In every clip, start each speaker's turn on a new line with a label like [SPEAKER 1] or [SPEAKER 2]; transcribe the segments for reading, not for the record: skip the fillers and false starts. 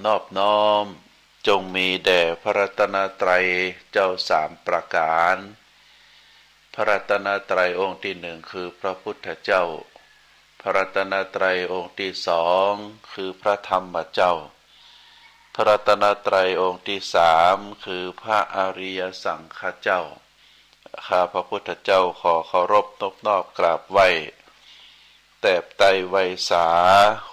[SPEAKER 1] นอบน้อมจงมีแด่พระรัตนตรัยเจ้าสามประการพระรัตนตรัยองค์ที่หนึ่งคือพระพุทธเจ้าพระรัตนตรัยองค์ที่สองคือพระธรรมเจ้าพระรัตนตรัยองค์ที่สามคือพระอริยสังฆเจ้าข้าพระพุทธเจ้าขอเคารพนอบน้อมกราบไหว้แต่ไตรไวสา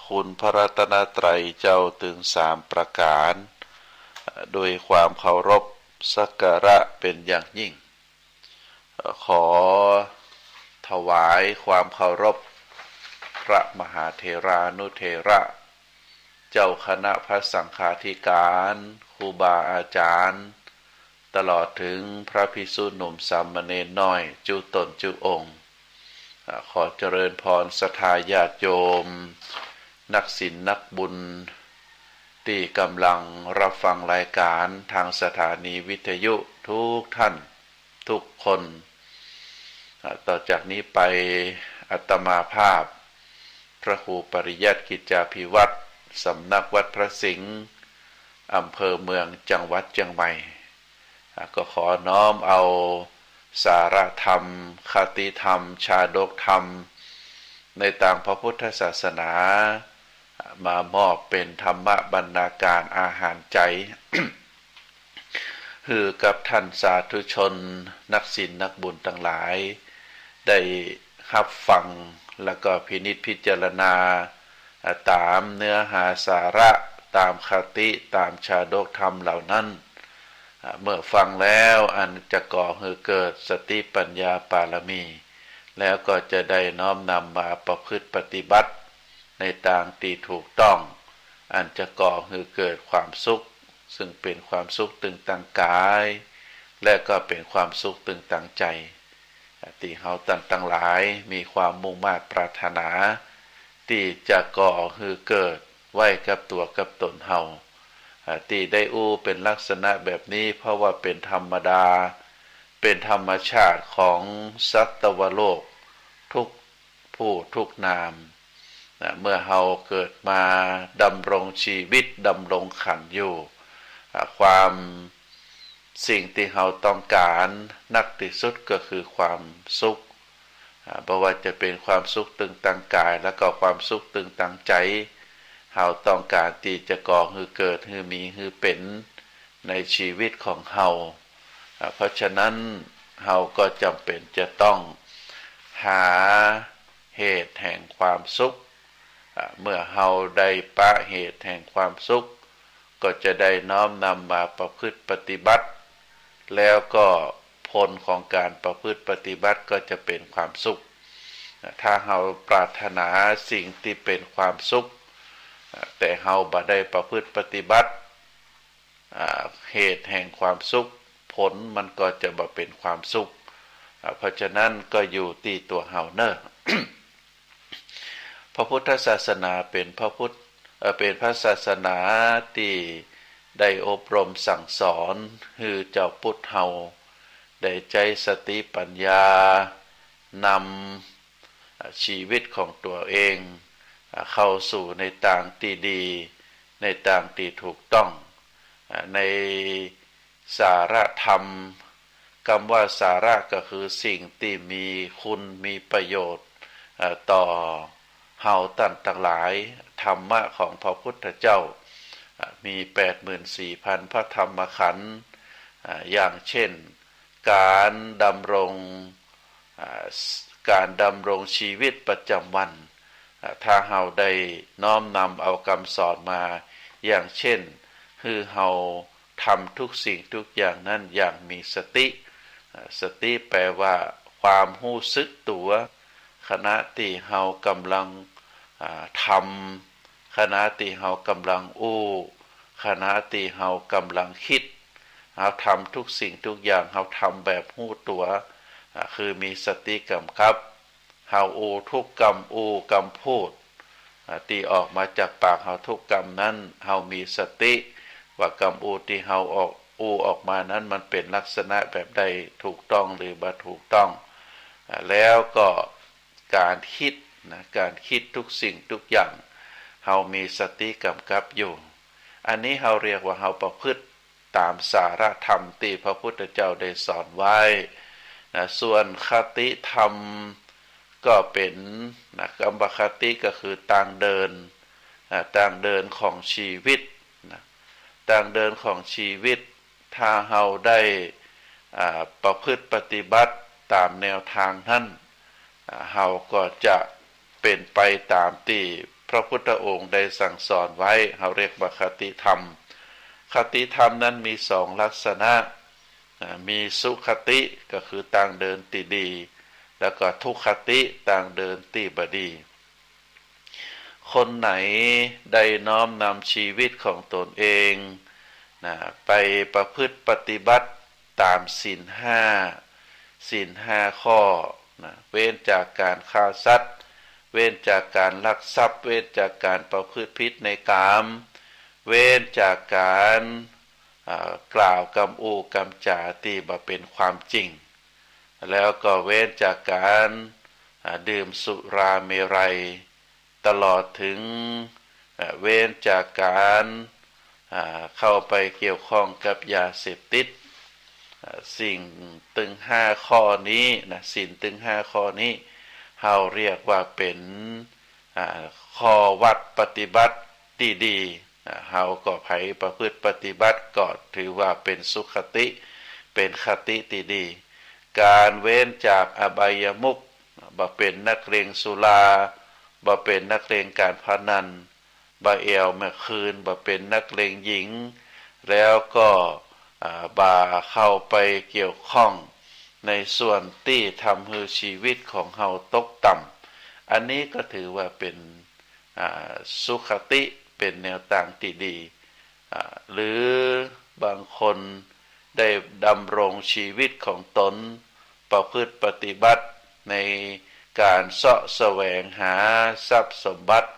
[SPEAKER 1] คุณพระรัตนตรัยเจ้าถึงสามประการโดยความเคารพสักการะเป็นอย่างยิ่งขอถวายความเคารพพระมหาเถรานุเถระเจ้าคณะพระสังฆาธิการครูบาอาจารย์ตลอดถึงพระภิกษุหนุ่มสามเณรน้อยจุตนจุองค์ขอเจริญพรศรัทธาญาติโยมนักศีลนักบุญที่กำลังรับฟังรายการทางสถานีวิทยุทุกท่านทุกคนต่อจากนี้ไปอาตมาภาพพระครูปริยัติกิจจาภิวัตรสำนักวัดพระสิงห์อำเภอเมืองจังหวัดเชียงใหม่ก็ขอน้อมเอาสาระธรรมคติธรรมชาดกธรรมในทางพระพุทธศาสนามามอบเป็นธรรมบรรณาการอาหารใจ คือกับท่านสาธุชนนักศีลนักบุญทั้งหลายได้รับฟังแล้วก็พินิจพิจารณาตามเนื้อหาสาระตามคติตามชาดกธรรมเหล่านั้นเมื่อฟังแล้วอันจะก่อให้เกิดสติปัญญาปารมีแล้วก็จะได้น้อมนำมาประพฤติปฏิบัติในทางที่ถูกต้องอันจะก่อให้เกิดความสุขซึ่งเป็นความสุขตึงตังกายและก็เป็นความสุขตึงตังใจที่เฮาตั้งหลายมีความมุ่งมา่ปรารถนาที่จะก่อให้เกิดไว้กับตัวกับตนเฮาที่ได้เป็นลักษณะแบบนี้เพราะว่าเป็นธรรมดาเป็นธรรมชาติของสัตวโลกทุกผู้ทุกนามเมื่อเฮาเกิดมาดำรงชีวิตดำรงขันธ์อยู่ความสิ่งที่เฮาต้องการนักที่สุดก็คือความสุขเพราะว่าจะเป็นความสุขตึงตังกายแล้วก็ความสุขตึงตังใจเฮาต้องการที่จะก่อให้เกิดให้มีให้เป็นในชีวิตของเฮาเพราะฉะนั้นเฮาก็จำเป็นจะต้องหาเหตุแห่งความสุขเมื่อเฮาได้ปะเหตุแห่งความสุขก็จะได้น้อมนำมาประพฤติปฏิบัติแล้วก็ผลของการประพฤติปฏิบัติก็จะเป็นความสุขถ้าเฮาปรารถนาสิ่งที่เป็นความสุขแต่เฮาบ่ได้ประพฤติปฏิบัติเหตุแห่งความสุขผลมันก็จะบ่เป็นความสุขเพราะฉะนั้นก็อยู่ที่ตัวเฮาเนอะ พระพุทธศาสนาเป็นพระศาสนาที่ได้อบรมสั่งสอนให้เจ้าพุทธเฮาได้ใจสติปัญญานำชีวิตของตัวเองเข้าสู่ในทางที่ดีในทางที่ถูกต้องในสาระธรรมคำว่าสาระก็คือสิ่งที่มีคุณมีประโยชน์ต่อเฮาทั้งหลายธรรมะของพระพุทธเจ้ามี 84,000 พระธรรมขันธ์อย่างเช่นการดำรงชีวิตประจำวันถ้าเฮาได้น้อมนำเอาคำสอนมาอย่างเช่นคือเฮาทำทุกสิ่งทุกอย่างนั้นอย่างมีสติแปลว่าความรู้สึกตัวขณะที่เฮากำลังทำขณะที่เฮากำลังขณะที่เฮากำลังคิดเฮาทำทุกสิ่งทุกอย่างเฮาทำแบบรู้ตัวคือมีสติกำกับเฮาทุกคำพูดที่ออกมาจากปากเฮาทุกคำนั้นเฮามีสติว่าคำที่เฮาออกมานั้นมันเป็นลักษณะแบบใดถูกต้องหรือบ่ถูกต้องแล้วก็การคิดทุกสิ่งทุกอย่างเฮามีสติกำกับอยู่ อันนี้เราเรียกว่าเราประพฤติตามสาระธรรมที่พระพุทธเจ้าได้สอนไว้นะส่วนคติธรรมก็เป็นนะกัมปคติก็คือทางเดินทางเดินของชีวิตนะทางเดินของชีวิตถ้าเราได้ประพฤติปฏิบัติตามแนวทางนั้นเราก็จะเป็นไปตามที่พระพุทธองค์ได้สั่งสอนไว้เราเรียกว่าคติธรรมคติธรรมนั้นมีสองลักษณะมีสุขติก็คือทางเดินที่ดีแล้วก็ทุกขติทางเดินที่บดีคนไหนได้น้อมนำชีวิตของตนเองไปประพฤติปฏิบัติตามศีลห้าข้อเว้นจากการฆ่าสัตว์เว้นจากการลักทรัพย์เว้นจากการประพฤติผิดในกามเว้นจากการกล่าวกำอูกำจาที่บ่เป็นความจริงแล้วก็เว้นจากการดื่มสุราเมรัยตลอดถึงเว้นจากการเข้าไปเกี่ยวข้องกับยาเสพติดสิ่งตึง5ข้อนี้นะศีลตึง5ข้อนี้เราเรียกว่าเป็นข้อวัดปฏิบัติดีๆเราก็ไผประพฤติปฏิบัติก็ถือว่าเป็นสุขติเป็นคติที่ดีการเว้นจากอบายมุขบ่เป็นนักเลงสุราบ่เป็นนักเลงการพนันบ่เอวเมื่อคืนบ่เป็นนักเลงหญิงแล้วก็บ่เข้าไปเกี่ยวข้องในส่วนที่ทำให้ชีวิตของเฮาตกต่ำอันนี้ก็ถือว่าเป็นสุขติเป็นแนวทางที่ดีหรือบางคนได้ดำรงชีวิตของตนประพฤติปฏิบัติในการเสาะแสวงหาทรัพย์สมบัติ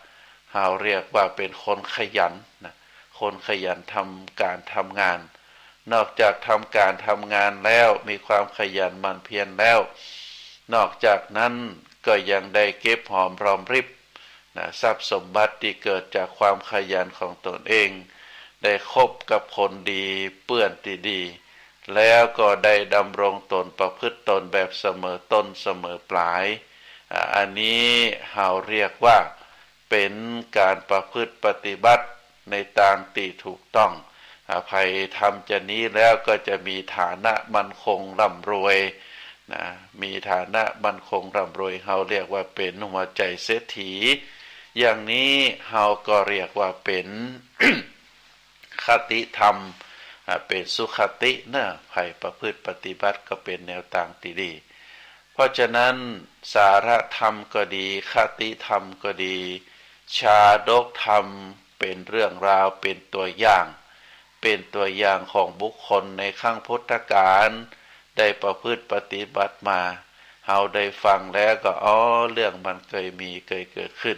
[SPEAKER 1] เราเรียกว่าเป็นคนขยันนะคนขยันทำการทำงานนอกจากทำการทำงานแล้วมีความขยันหมั่นเพียรแล้วนอกจากนั้นก็ยังได้เก็บหอมรอมริบนะทรัพย์สมบัติที่เกิดจากความขยันของตนเองได้คบกับคนดีเปื้อนที่ดีแล้วก็ได้ดำรงตนประพฤติตนแบบเสมอต้นเสมอปลายอันนี้เราเรียกว่าเป็นการประพฤติปฏิบัติในทางที่ถูกต้องใครทำจะนี้แล้วก็จะมีฐานะมั่นคงร่ำรวยนะมีฐานะมั่นคงร่ำรวยเราเรียกว่าเป็นหัวใจเศรษฐีอย่างนี้เราก็เรียกว่าเป็น คติธรรมเป็นสุขตินะใครประพฤติปฏิบัติก็เป็นแนวทางที่ดีเพราะฉะนั้นสาระธรรมก็ดีคติธรรมก็ดีชาดกธรรมเป็นเรื่องราวเป็นตัวอย่างเป็นตัวอย่างของบุคคลในครั้งพุทธกาลได้ประพฤติปฏิบัติมาเฮาได้ฟังแล้วก็เรื่องมันเคยมีเคยเกิดขึ้น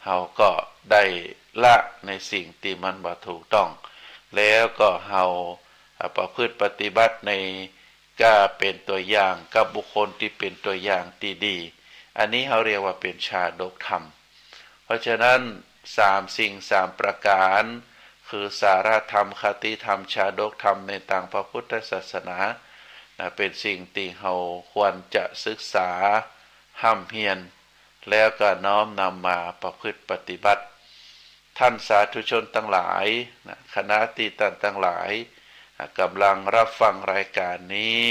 [SPEAKER 1] เฮาก็ได้ละในสิ่งที่มันบ่ถูกต้องแล้วก็เฮาประพฤติปฏิบัติในก็เป็นตัวอย่างกับบุคคลที่เป็นตัวอย่างที่ดีอันนี้เฮาเรียกว่าเป็นชาดกธรรมเพราะฉะนั้น3สิ่ง3ประการคือสาระธรรมคติธรรมชาดกธรรมในทางพระพุทธศาสนาเป็นสิ่งที่เราควรจะศึกษาห้ำเพียรแล้วก็น้อมนำมาประพฤติปฏิบัติท่านสาธุชนทั้งหลายคณะที่ท่านทั้งหลายกำลังรับฟังรายการนี้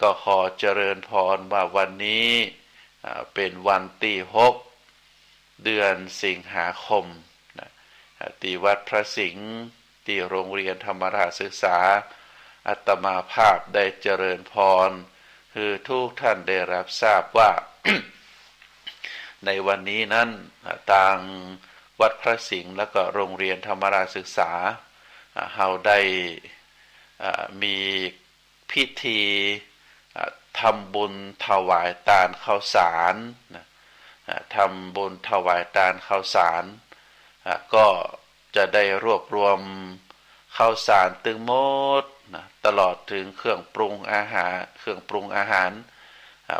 [SPEAKER 1] ก็ขอเจริญพรว่าวันนี้เป็นวันที่6เดือนสิงหาคมที่วัดพระสิงห์ที่โรงเรียนธรรมราชศึกษาอาตมาภาพได้เจริญพรคือทุกท่านได้รับทราบว่า ในวันนี้นั้นทางวัดพระสิงห์และก็โรงเรียนธรรมราชศึกษาเฮาได้มีพิธีทำบุญถวายทานข้าวสารทำบุญถวายทานข้าวสารก็จะได้รวบรวมข้าวสารตึงหมดตลอดถึงเครื่องปรุงอาหาร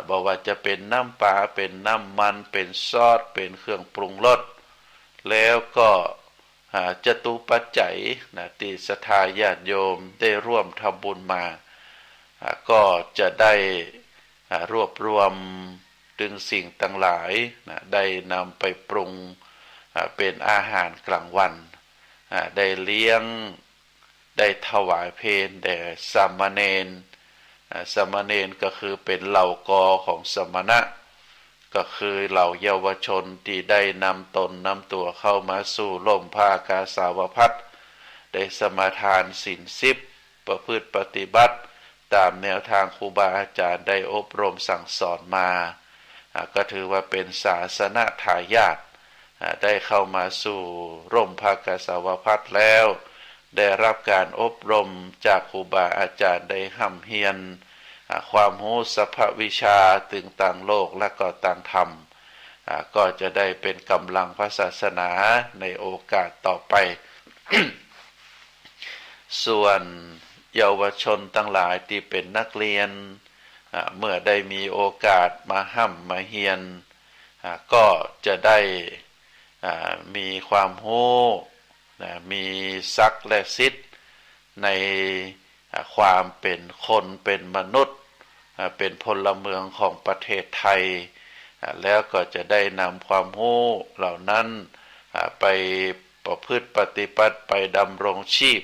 [SPEAKER 1] บอกว่าจะเป็นน้ำปลาเป็นน้ำมันเป็นซอสเป็นเครื่องปรุงรสแล้วก็ จตุปัจจัยนะที่ศรัทธาญาติโยมได้ร่วมทำบุญมาก็จะได้รวบรวมดึงสิ่งต่างหลายนะได้นำไปปรุงเป็นอาหารกลางวันได้เลี้ยงได้ถวายเพลแด่สามเณรสามเณรก็คือเป็นเหล่ากอของสมณะก็คือเหล่าเยาวชนที่ได้นำตนนำตัวเข้ามาสู่ร่มผ้ากาสาวพัสต์ได้สมาทานศีล10ประพฤติปฏิบัติตามแนวทางครูบาอาจารย์ได้อบรมสั่งสอนมาก็ถือว่าเป็นศาสนทายาทได้เข้ามาสู่ร่มผ้ากาสาวพัสต์แล้วได้รับการอบรมจากครูบาอาจารย์ได้ห่ำเฮียนความรู้สัพพวิชาถึงต่างโลกและก็ต่างธรรมก็จะได้เป็นกำลังพระศาสนาในโอกาสต่อไป ส่วนเยาวชนทั้งหลายที่เป็นนักเรียนเมื่อได้มีโอกาสมาห่ำมาเฮียนก็จะได้มีความรู้มีศักดิ์และสิทธิ์ในความเป็นคนเป็นมนุษย์เป็นพลเมืองของประเทศไทยแล้วก็จะได้นำความรู้เหล่านั้นไปประพฤติปฏิบัติไปดำรงชีพ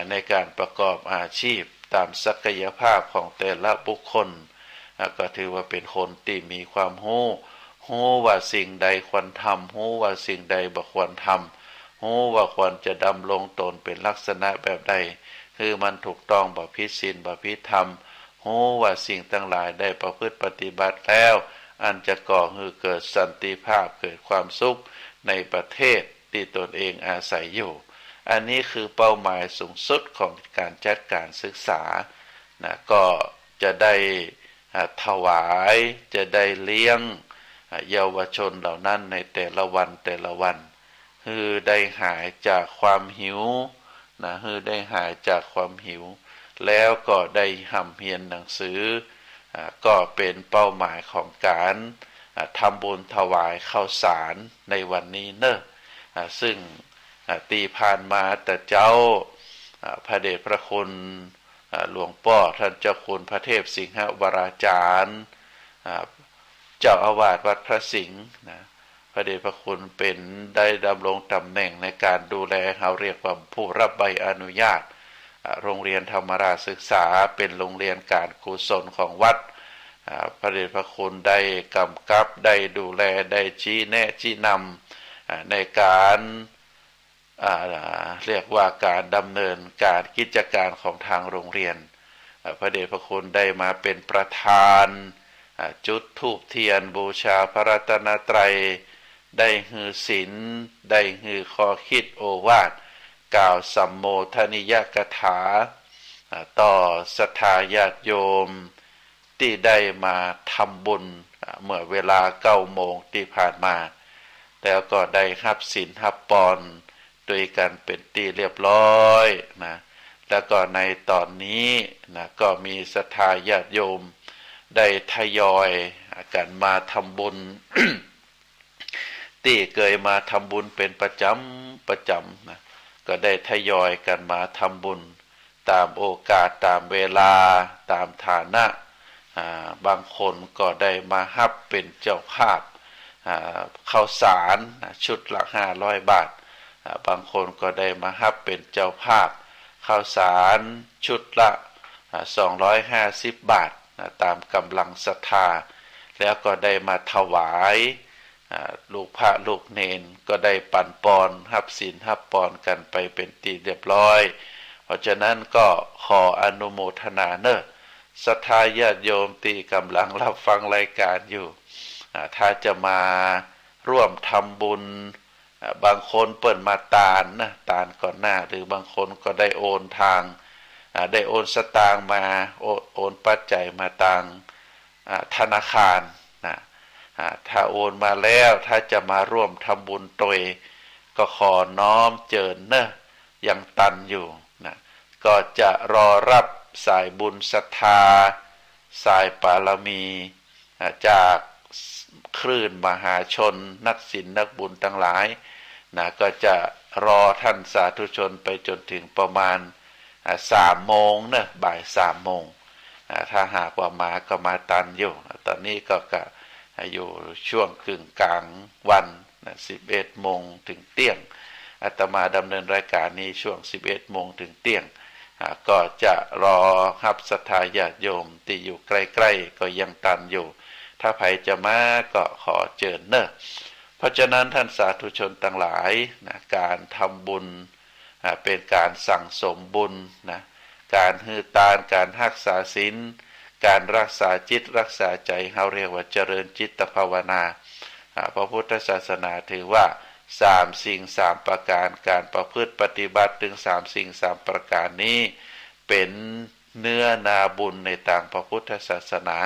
[SPEAKER 1] ในการประกอบอาชีพตามศักยภาพของแต่ละบุคคลก็ถือว่าเป็นคนที่มีความรู้ว่าสิ่งใดควรทำรู้ว่าสิ่งใดบ่ควรทำรู้ว่าควรจะดำรงตนเป็นลักษณะแบบใดคือมันถูกต้องบ่ผิดศีลบ่ผิดธรรมรู้ว่าสิ่งทั้งหลายได้ประพฤติปฏิบัติแล้วอันจะก่อให้เกิดสันติภาพเกิดความสุขในประเทศที่ตนเองอาศัยอยู่อันนี้คือเป้าหมายสูงสุดของการจัดการศึกษาก็จะได้ถวายจะได้เลี้ยงเยาวชนเหล่านั้นในแต่ละวันคือได้หายจากความหิวคือได้หายจากความหิวแล้วก็ได้ห่ำเฮียนหนังสือก็เป็นเป้าหมายของการทำบุญถวายข้าวสารในวันนี้ซึ่งตีผ่านมาแต่เจ้าพระเดชพระคุณหลวงพ่อท่านเจ้าคุณพระเทพสิงหวราจารย์เจ้าอาวาสวัดพระสิงห์พระเดชพระคุณเป็นได้ดำรงตำแหน่งในการดูแลเขาเรียกว่าผู้รับใบอนุญาตโรงเรียนธรรมราชศึกษาเป็นโรงเรียนการกุศลของวัดพระเดชพระคุณได้กำกับได้ดูแลได้ชี้แนะชี้นำในการเรียกว่าการดำเนินการกิจการของทางโรงเรียนพระเดชพระคุณได้มาเป็นประธานจุดธูปเทียนบูชาพระรัตนตรัยได้หือศีลได้หือข้อคิดโอวาทกล่าวสัมโมทนิยกถาต่อศรัทธาญาติโยมที่ได้มาทำบุญเมื่อเวลา9 โมงที่ผ่านมาแล้วก็ได้รับศีลรับพรด้วยกันเป็นที่เรียบร้อยแล้วก็ในตอนนี้ก็มีศรัทธาญาติโยมได้ทยอยกันมาทำบุญ ที่เคยมาทำบุญเป็นประจำก็ได้ทยอยกันมาทำบุญตามโอกาสตามเวลาตามฐานะบางคนก็ได้มาฮับเป็นเจ้าภาพข้าวสารชุดละ500 บาทบางคนก็ได้มาฮับเป็นเจ้าภาพข้าวสารชุดละ250 บาทตามกำลังศรัทธาแล้วก็ได้มาถวายลูกพระลูกเนนก็ได้ปั่นปอนฮับศีลฮับปอนกันไปเป็นที่เรียบร้อยเพราะฉะนั้นก็ขออนุโมทนาศรัทธาญาติโยมที่กำลังรับฟังรายการอยู่ถ้าจะมาร่วมทำบุญบางคนเปิดมาตาลตาลก่อนหน้าหรือบางคนก็ได้โอนทางได้โอนสตางค์มาโอนปัจจัยมาทางธนาคารถ้าโอนมาแล้วถ้าจะมาร่วมทำบุญตัวก็ขอน้อมเจิญยังตันอยู่ก็จะรอรับสายบุญศรัทธาสายปารมีจากคลื่นมหาชนนักศีลนักบุญทั้งหลายก็จะ รอท่านสาธุชนไปจนถึงประมาณ3 โมงนะบ่าย3 โมงถ้าหากว่ามาก็มาตันอยู่ตอนนี้ก็อยู่ช่วงกึ่งกลางวันนะ11 โมงถึงเที่ยงอาตมาดำเนินรายการนี้ช่วง11 โมงถึงเที่ยงก็จะรอรับศรัทธาญาติโยมที่อยู่ใกล้ๆก็ยังตันอยู่ถ้าใครจะมาก็ขอเชิญเนอะเพราะฉะนั้นท่านสาธุชนทั้งหลายนะการทำบุญเป็นการสั่งสมบุญนะการฮือตานการรักษาศีลการรักษาจิตรักษาใจเขาเรียกว่าเจริญจิตภาวนาพระพุทธศาสนาถือว่า3 สิ่ง 3 ประการการประพฤติปฏิบัติถึง3 สิ่ง 3 ประการนี้เป็นเนื้อนาบุญในทางพระพุทธศาสนา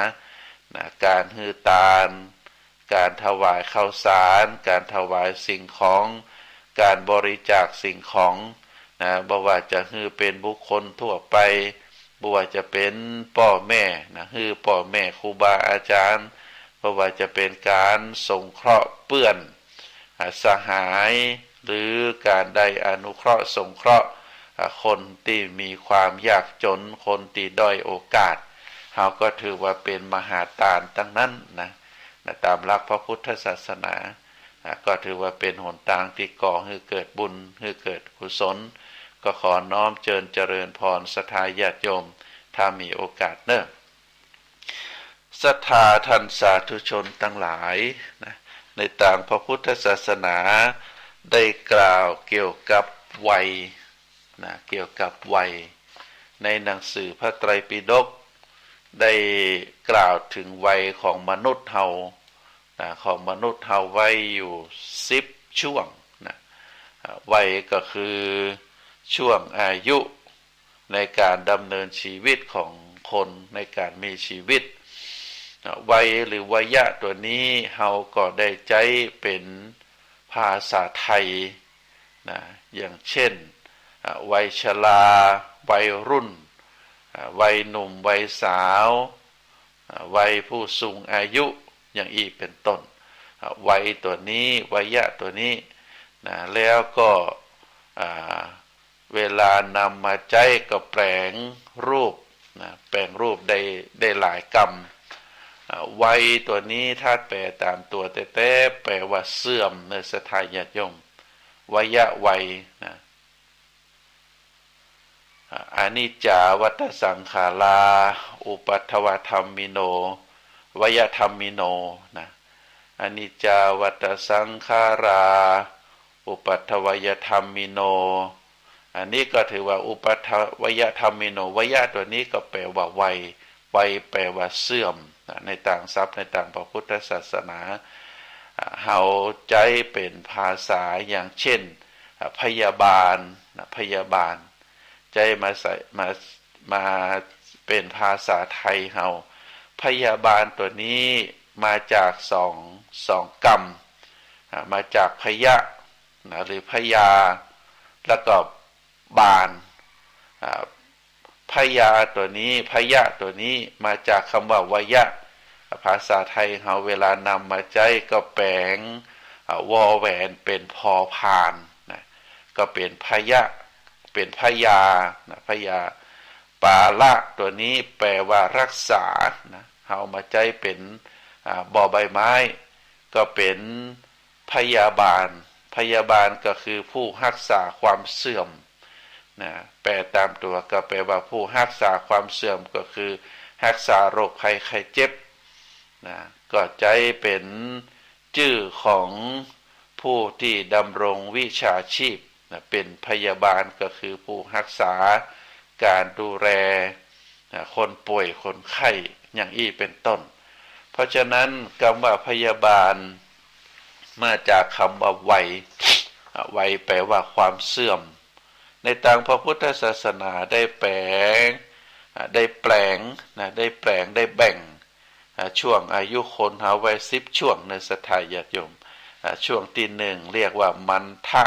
[SPEAKER 1] การฮือตานการถวายข้าวสารการถวายสิ่งของการบริจาคสิ่งของบ่ว่าจะฮือเป็นบุคคลทั่วไปบ่ว่าจะเป็นพ่อแม่ฮือพ่อแม่ครูบาอาจารย์บ่ว่าจะเป็นการสงเคราะห์เปื้อนสหายหรือการได้อนุเคราะห์สงเคราะห์คนที่มีความยากจนคนที่ด้อยโอกาสเขาก็ถือว่าเป็นมหาทานทั้งนั้นนะตามหลักพระพุทธศาสนาก็ถือว่าเป็นหนทางที่ก่อให้เกิดบุญให้เกิดกุศลก็ขอน้อมเจริญพรศรัทธาญาติโยมถ้ามีโอกาสเนอะศรัทธาท่านสาธุชนทั้งหลายนะในทางพระพุทธศาสนาได้กล่าวเกี่ยวกับวัยนะเกี่ยวกับวัยในหนังสือพระไตรปิฎกได้กล่าวถึงวัยของมนุษย์เฮาของมนุษย์เฮาไว้อยู่10 ช่วงนะวัยก็คือช่วงอายุในการดำเนินชีวิตของคนในการมีชีวิตวัยหรือวัยะตัวนี้เฮาก็ได้ใช้เป็นภาษาไทยนะอย่างเช่นวัยชราวัยรุ่นวัยหนุ่มวัยสาววัยผู้สูงอายุอย่างอีกเป็นต้นวัยตัวนี้วัยะตัวนี้นะแล้วก็เวลานำมาใช้ก็แปลงรูปนะแปลงรูปได้หลายกรรมวัยตัวนี้ถ้าแปลตามตัวแต่แปลว่าเสื่อมในศรัทธาญาติโยมวัยะวัยนะอนิจจาวัฏสังขาราอุปัฏฐวธรรมิโนวยธรรมิโนนะอนิจจาวัฏสังขาราอุปัฏฐวยธรรมิโนอันนี้ก็ถือว่าอุปัฏฐวยธรรมิโนวยะตัวนี้ก็แปลว่าวัยแปลว่าเสื่อมในต่างศัพท์ในต่างพระพุทธศาสนาเฮาใจเป็นภาษาอย่างเช่นพยาบาลใจมาเป็นภาษาไทยเฮาพยาบาลตัวนี้มาจากสองกรรมมาจากพยะหรือพยาแล้วก็บาลพยาตัวนี้พยะตัวนี้มาจากคำว่าวยะภาษาไทยเฮาเวลานำมาใช้ก็แปลงวอแหวนเป็นพอพานนะก็เป็นพยะเป็นพยานะพยาปาละตัวนี้แปลว่ารักษานะเฮามาใช้เป็นบอใบไม้ก็เป็นพยาบาลก็คือผู้รักษาความเสื่อมนะแปลตามตัวก็แปลว่าผู้รักษาความเสื่อมก็คือรักษาโรคภัยไข้เจ็บนะก็ใจเป็นชื่อของผู้ที่ดำรงวิชาชีพนะเป็นพยาบาลก็คือผู้รักษาการดูแลคนป่วยคนไข้อย่างอี้เป็นต้นเพราะฉะนั้นคำว่าพยาบาลมาจากคำว่าวัยแปลว่าความเสื่อมในทางพระพุทธศาสนาได้แปลงได้แบ่งช่วงอายุคนหาไว้10 ช่วงในศรัทธาญาติโยมช่วงที่1เรียกว่ามันทะ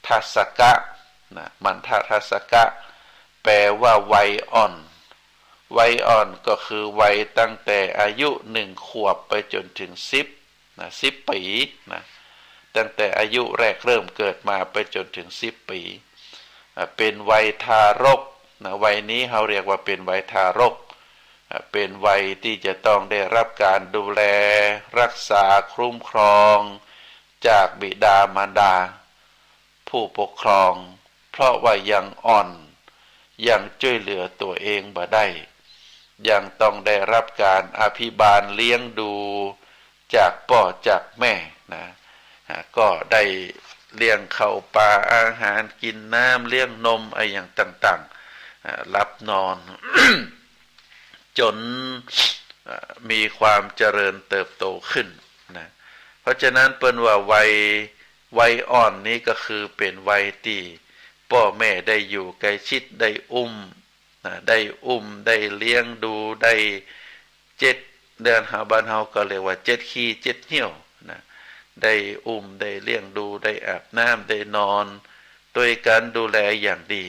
[SPEAKER 1] ทัสกะนะมันทะทัสกะแปลว่าวัยอ่อนก็คือวัยตั้งแต่อายุ1 ขวบไปจนถึง10 ปีนะ ตั้งแต่อายุแรกเริ่มเกิดมาไปจนถึง10 ปีเป็นวัยทารกนะวัยนี้เราเรียกว่าเป็นวัยทารกเป็นวัยที่จะต้องได้รับการดูแลรักษาคุ้มครองจากบิดามารดาผู้ปกครองเพราะว่ายังอ่อนยังช่วยเหลือตัวเองบ่ได้ยังต้องได้รับการอภิบาลเลี้ยงดูจากพ่อจากแม่นะก็ได้เลี้ยงข้าวปลาอาหารกินน้ำเลี้ยงนมอะไรอย่างต่างๆรับนอน จนมีความเจริญเติบโตขึ้นนะเพราะฉะนั้นเปิ้นว่าวัยอ่อนนี้ก็คือเป็นวัยที่พ่อแม่ได้อยู่ใกล้ชิดได้อุ้มนะได้ได้เลี้ยงดูได้7 เดือนหาบ้านเฮาก็เรียกว่า7 ขี้ 7 เหี่ยวนะได้ได้เลี้ยงดูได้อาบน้ำได้นอนโดยการดูแลอย่างดี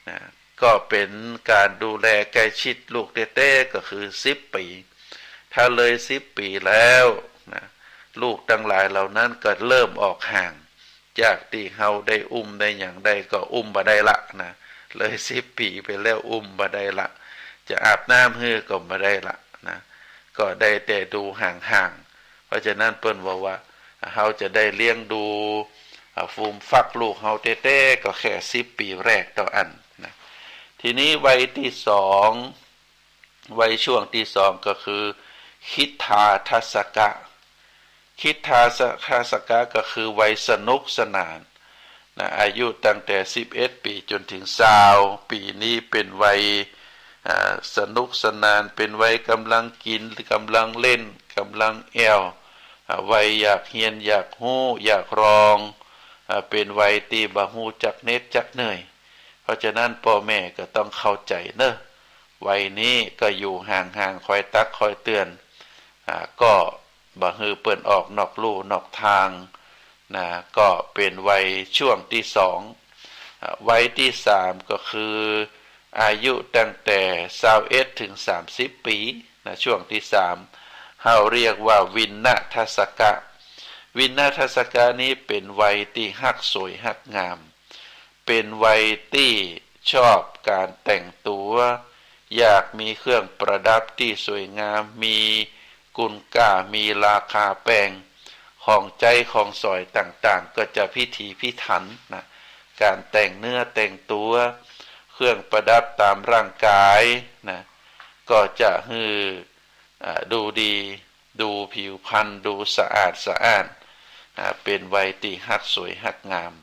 [SPEAKER 1] นะก็เป็นการดูแลใกล้ชิดลูกเต้ๆก็คือ10 ปีถ้าเลย10 ปีแล้วนะลูกทั้งหลายเหล่านั้นก็เริ่มออกห่างจากที่เฮาได้ได้อย่างใดก็บ่ได้ละนะเลย10 ปีไปแล้วบ่ได้ละจะอาบน้ำให้ก็บ่ได้ละนะก็ได้แต่ดูห่างๆเพราะฉะนั้นเปิ้นว่าเฮาจะได้เลี้ยงดูฟูมฟักลูกเฮาเต้ๆก็แค่10 ปีแรกต่ออันนะทีนี้วัยที่2วัยช่วงที่2ก็คือคิทธาทัศกะคิทธาทัศกะก็คือวัยสนุกสนานนะอายุตั้งแต่11 ปีจนถึง20 ปีนี้เป็นวัยสนุกสนานเป็นวัยกำลังกินกำลังเล่นกำลังแอววัยอยากเรียนอยากรู้อยากลองเป็นวัยที่บ่ฮู้จักเหน็ดจักเหนื่อยเพราะฉะนั้นพ่อแม่ก็ต้องเข้าใจเนอะวัยนี้ก็อยู่ห่างๆคอยตักคอยเตือนก็บ่ฮือเปิ้นออกนอกลู่นอกทางนะก็เป็นวัยช่วงที่2วัยที่3ก็คืออายุตั้งแต่21ถึง30 ปีนะช่วงที่3เฮาเรียกว่าวินนทัศกะวินนทัศกะนี้เป็นวัยที่ฮักสวยฮักงามเป็นวัยที่ชอบการแต่งตัวอยากมีเครื่องประดับที่สวยงามมีกุลก้ามีราคาแพงของใจของสอยต่างๆก็จะพิถีพิถันนะการแต่งเนื้อแต่งตัวเครื่องประดับตามร่างกายนะก็จะดูดีดูผิวพรรณดูสะอาดสะอ้านเป็นวัยที่ฮักสวยฮักงาม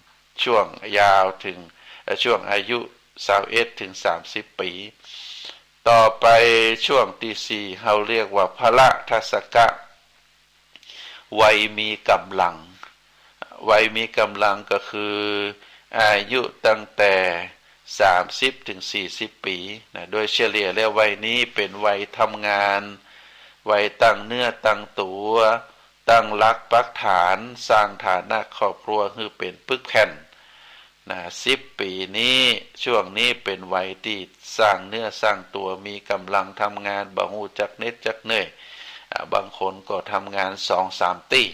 [SPEAKER 1] ช่วงยาวถึงช่วงอายุ21ถึง30 ปีต่อไปช่วงที่4เฮาเรียกว่าพละทัศกะวัยมีกำลังวัยมีกำลังก็คืออายุตั้งแต่30ถึง40 ปีนะโดยเฉลี่ยแล้ววัยนี้เป็นวัยทำงานวัยตั้งเนื้อตั้งตัวตั้งหลักปักฐานสร้างฐานะครอบครัวคือเป็นปึกแผ่นนะ10 ปีนี้ช่วงนี้เป็นวัยที่สร้างเนื้อสร้างตัวมีกำลังทำงานบ่ฮู้จักเหน็ดจักเหนื่อยบางคนก็ทำงาน2-3 ตี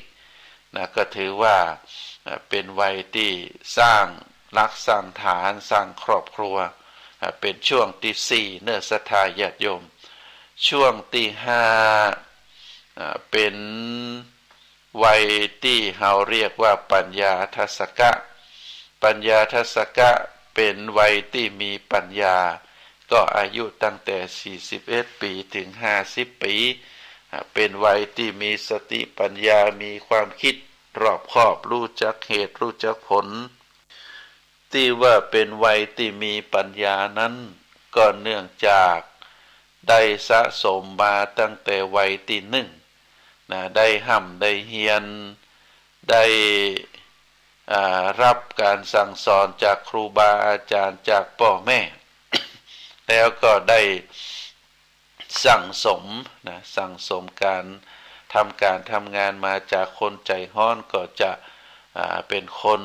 [SPEAKER 1] นะก็ถือว่าเป็นวัยที่สร้างรักสร้างฐานสร้างครอบครัวเป็นช่วงที่4เนื้อศรัทธาญาติโยมช่วงที่5เป็นวัยที่เฮาเรียกว่าปัญญาทัศกะปัญญาทัศกะเป็นวัยที่มีปัญญาก็อายุตั้งแต่41 ปีถึง50 ปีเป็นวัยที่มีสติปัญญามีความคิดรอบคอบรู้จักเหตุรู้จักผลที่ว่าเป็นวัยที่มีปัญญานั้นก็เนื่องจากได้สะสมมาตั้งแต่วัยที่1นะได้ได้เรียนได้รับการสั่งสอนจากครูบาอาจารย์จากพ่อแม่ แล้วก็ได้สั่งสมการทำงานมาจากคนใจร้อนก็จะเป็นคน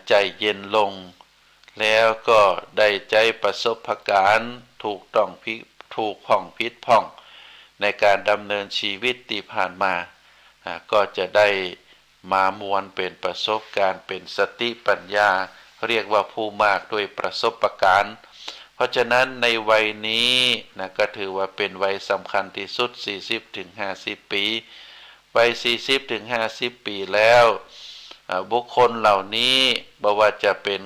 [SPEAKER 1] ใจเย็นลงแล้วก็ได้ใจประสบการณ์ถูกพ้องผิดพ้องในการดำเนินชีวิตที่ผ่านมาก็จะได้ มามวลเป็นประสบการณ์เป็นสติปัญญาเรียกว่าผู้มากด้วยประสบการณ์เพราะฉะนั้นในวัยนี้นะก็ถือว่าเป็นวัยสำคัญที่สุด 40-50 ปีวัย 40-50 ปีแล้วบุคคลเหล่านี้บ่ว่าจะเป็น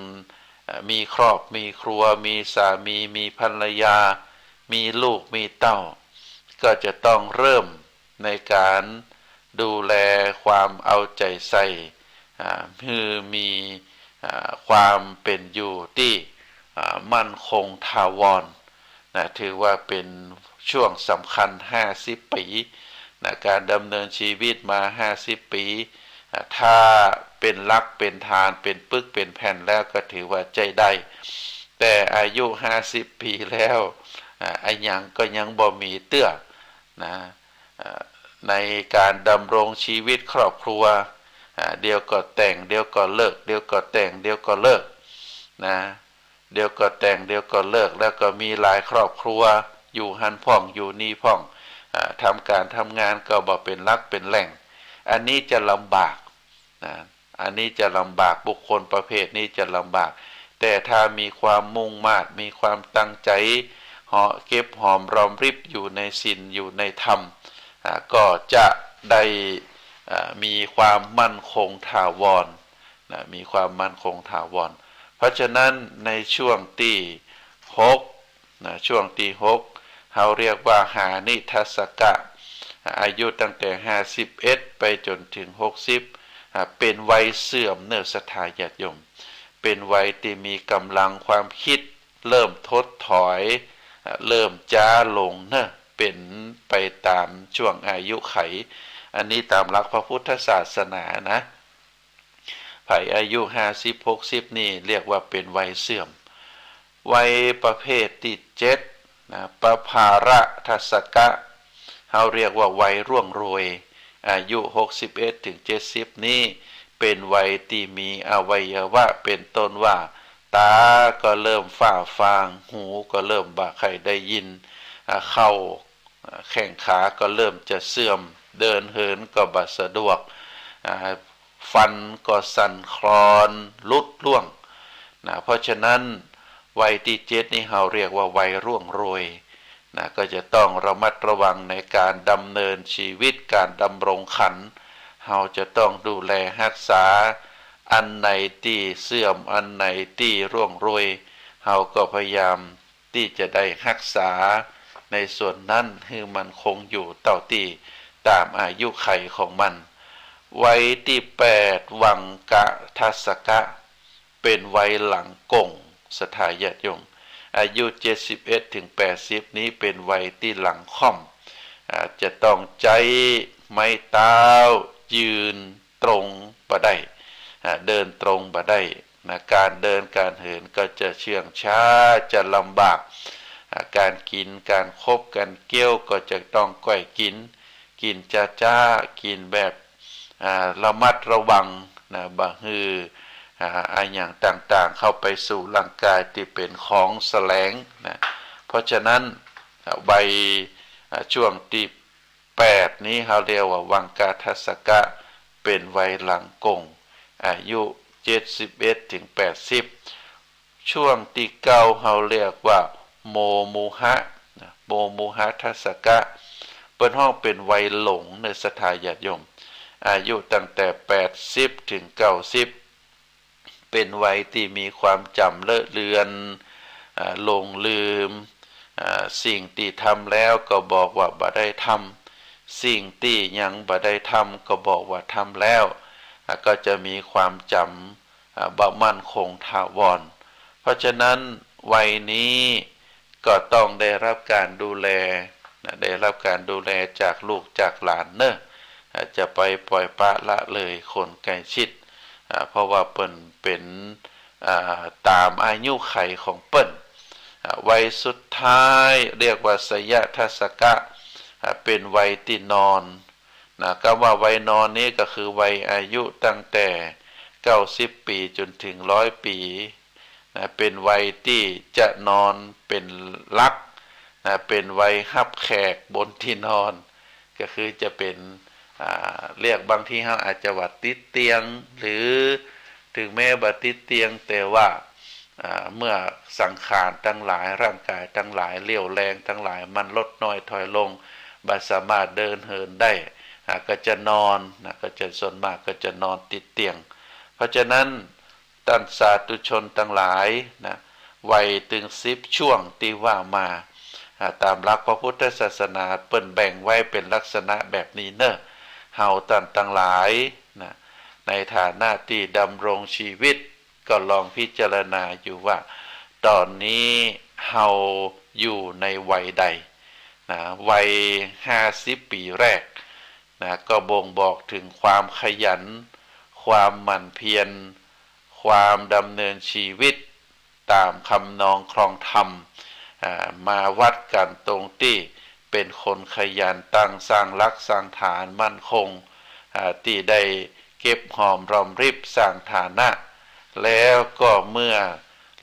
[SPEAKER 1] มีครอบมีครัวมีสามีมีภรรยามีลูกมีเต้าก็จะต้องเริ่มในการดูแลความเอาใจใส่คือมีความเป็นอยู่ที่มั่นคงถาวรนะถือว่าเป็นช่วงสำคัญ50 ปีนะการดำเนินชีวิตมา50 ปีถ้าเป็นลักเป็นฐานเป็นปึกเป็นแผ่นแล้วก็ถือว่าใจได้แต่อายุ50 ปีแล้วไอ้ยังก็ยังบ่มีเตื้อนะในการดำรงชีวิตครอบครัวเดี๋ยวก็แต่งเดี๋ยวก็เลิกเดี๋ยวก็แต่งเดี๋ยวก็เลิกนะเดี๋ยวก็แต่งเดี๋ยวก็เลิกแล้วก็มีหลายครอบครัวอยู่หันพ่องอยู่นี่พ่องทำการทำงานก็บ่เป็นลักเป็นแหล่งอันนี้จะลำบากนะอันนี้จะลำบากบุคคลประเภทนี้จะลำบากแต่ถ้ามีความมุ่งมา่มีความตั้งใจเก็บหอมรอมริบอยู่ในศีลอยู่ในธรรมก็จะได้มีความมั่นคงถาวรมีความมั่นคงถาวรเพราะฉะนั้นในช่วงที่ช่วงที่6เขาเรียกว่าหานิทัสสกะอายุตั้งแต่51ไปจนถึง60เป็นวัยเสื่อมเนื้อศรัทธาญาติโยมเป็นวัยที่มีกำลังความคิดเริ่มถดถอยเริ่มจ้าลงเนอะเป็นไปตามช่วงอายุไขอันนี้ตามหลักพระพุทธศาสนานะไผอายุ50-60นี่เรียกว่าเป็นวัยเสื่อมวัยประเภทที่7นะปภาระทัสสกะเขาเรียกว่าวัยร่วงโรยอายุ61-70นี้เป็นวัยที่มีอวัยวะเป็นต้นว่าตาก็เริ่มฝ้าฟางหูก็เริ่มบ่ใครได้ยินเข่าแข้งขาก็เริ่มจะเสื่อมเดินเหินก็บ่สะดวกฟันก็สั่นคลอนลุดล่วงนะเพราะฉะนั้นวัยที่7นี่เราเรียกว่าวัยร่วงโรยนะก็จะต้องระมัดระวังในการดำเนินชีวิตการดำรงขันเราจะต้องดูแลรักษาอันไหนที่เสื่อมอันไหนที่ร่วงโรยเราก็พยายามที่จะได้รักษาในส่วนนั้นให้มันคงอยู่เท่าที่ตามอายุไขของมันวัยที่8วังกะทัสสกะเป็นวัยหลังกงศรัทธาญาติโยมอายุ71-80นี้เป็นวัยที่หลังค่อมจะต้องใจไม้เท้ายืนตรงบ่ได้เดินตรงบ่ได้นะการเดินการเหินก็จะเชื่องช้าจะลำบากการกินการคบกันเกี้ยวก็จะต้องก้อยกินจ้ากินแบบระมัดระวังนะบ่ฮืออย่างต่างๆเข้าไปสู่ร่างกายที่เป็นของแสลงนะเพราะฉะนั้นใบช่วงที่8นี้เขาเรียกว่าวังกาทัสสกะเป็นวัยหลังกงอายุ71-80ช่วงที่9เขาเรียกว่าโมมุหะโมมุหะทัสสกะเป็นห้องเป็นวัยหลงในศรัทธาญาติโยมอายุตั้งแต่80-90เป็นวัยที่มีความจำเลอะเลือนหลงลืมสิ่งที่ทำแล้วก็บอกว่าบ่ได้ทำสิ่งที่ยังบ่ได้ทำก็บอกว่าทำแล้วก็จะมีความจำบ่มั่นคงถาวรเพราะฉะนั้นวัยนี้ก็ต้องได้รับการดูแลได้รับการดูแลจากลูกจากหลานเนอะจะไปปล่อยปละละเลยคนใกล้ชิดเพราะว่าเปิ้นเป็นตามอายุไขของเปิ้นวัยสุดท้ายเรียกว่าสยทัสสกะเป็นวัยที่นอนนะก็ว่าวัยนอนนี้ก็คือวัยอายุตั้งแต่90 ปีจนถึง100 ปีนะเป็นวัยที่จะนอนเป็นลักนะเป็นวัยฮับแขกบนที่นอนก็คือจะเป็น เรียกบางทีเราอาจจะว่าติดเตียงหรือถึงแม้บ่ติดเตียงแต่ว่าเมื่อสังขารทั้งหลายร่างกายทั้งหลายเลี้ยวแรงทั้งหลายมันลดน้อยถอยลงบ่สามารถเดินเหินได้ก็จะนอนก็จะส่วนมากก็จะนอนติดเตียงเพราะฉะนั้นท่านสาธุชนทั้งหลายวัยถึง10ช่วงที่ว่ามาตามหลักพระพุทธศาสนาเปิ้นแบ่งไว้เป็นลักษณะแบบนี้เนอะเฮาท่านทั้งหลายในฐานะที่ดำรงชีวิตก็ลองพิจารณาอยู่ว่าตอนนี้เฮาอยู่ในวัยใดวัย50 ปีแรกก็บ่งบอกถึงความขยันความหมั่นเพียรความดำเนินชีวิตตามคำนองครองธรรมมาวัดกันตรงที่เป็นคนขยันตั้งสร้างรักสร้างฐานมั่นคงที่ได้เก็บหอมรอมริบสร้างฐานะแล้วก็เมื่อ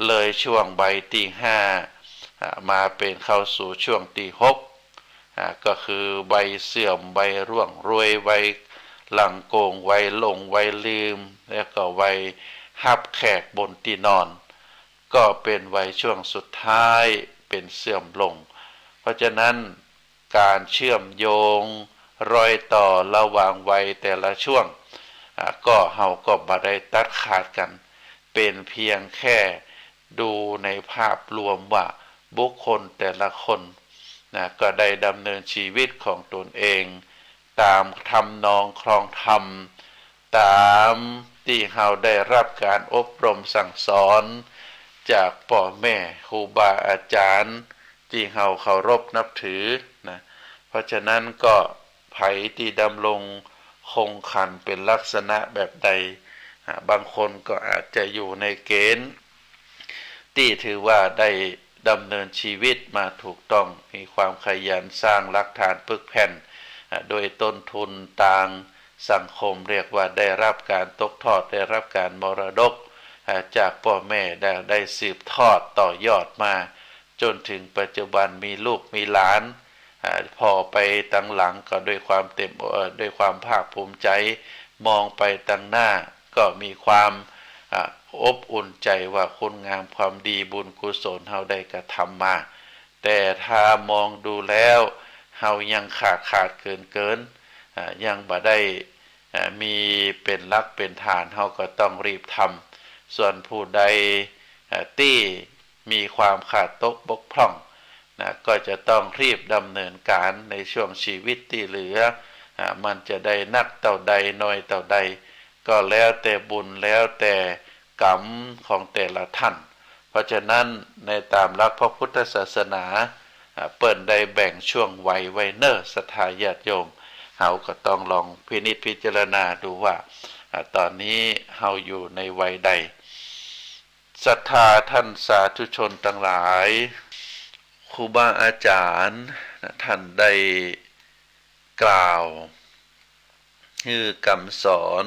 [SPEAKER 1] เลยช่วงใบที่5มาเป็นเข้าสู่ช่วงที่6ก็คือใบเสื่อมใบร่วงรวยใบหลังโกงใบหลงใบลืมแล้วก็ใบหับแขกบนที่นอนก็เป็นวัยช่วงสุดท้ายเป็นเสื่อมลงเพราะฉะนั้นการเชื่อมโยงรอยต่อระหว่างวัยแต่ละช่วงก็เฮาก็บ่ได้ตัดขาดกันเป็นเพียงแค่ดูในภาพรวมว่าบุคคลแต่ละคนก็ได้ดำเนินชีวิตของตนเองตามทำนองครองธรรมตามที่เฮาได้รับการอบรมสั่งสอนจากพ่อแม่ครูบาอาจารย์ที่เฮาเคารพนับถือเพราะฉะนั้นก็ไผที่ดำรงคงขันเป็นลักษณะแบบใดบางคนก็อาจจะอยู่ในเกณฑ์ที่ถือว่าได้ดำเนินชีวิตมาถูกต้องมีความขยันสร้างหลักฐานปึกแผ่นโดยต้นทุนทางสังคมเรียกว่าได้รับการตกทอดได้รับการมรดกจากพ่อแม่ได้สืบทอดต่อยอดมาจนถึงปัจจุบันมีลูกมีหลานพอไปตั้งหลังก็ด้วยความด้วยความภาคภูมิใจมองไปตั้งหน้าก็มีความอบอุ่นใจว่าคุณงามความดีบุญกุศลเฮาได้กระทำมาแต่ถ้ามองดูแล้วเฮายังขาดเกินยังบ่ได้มีเป็นหลักเป็นฐานเฮาก็ต้องรีบทำส่วนผู้ใดที่มีความขาดตกบกพร่องก็จะต้องรีบดำเนินการในช่วงชีวิตที่เหลือมันจะได้นักเท่าใดน้อยเท่าใดก็แล้วแต่บุญแล้วแต่กรรมของแต่ละท่านเพราะฉะนั้นในตามหลักพระพุทธศาสนาเปิ้นได้แบ่งช่วงวัยไว้เนอศรัทธาญาติโยมเฮาก็ต้องลองพินิจพิจารณาดูว่าตอนนี้เฮาอยู่ในวัยใดศรัทธาท่านสาธุชนทั้งหลายครูบาอาจารย์ท่านได้กล่าวคือกำสอน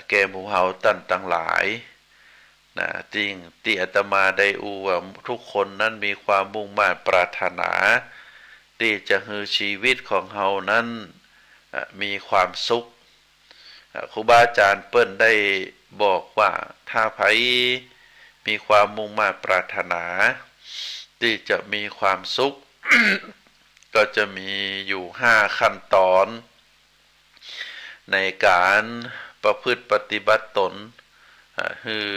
[SPEAKER 1] แก่หมู่เฮาท่านทั้งหลายจริงที่อาตมาได้ว่าทุกคนนั้นมีความมุ่งมั่นปรารถนาที่จะให้ชีวิตของเฮานั้นมีความสุขครูบาอาจารย์เปิ้นได้บอกว่าถ้าไผมีความมุ่งมั่นปรารถนาที่จะมีความสุข ก็จะมีอยู่5ขั้นตอนในการประพฤติปฏิบัติตนคือ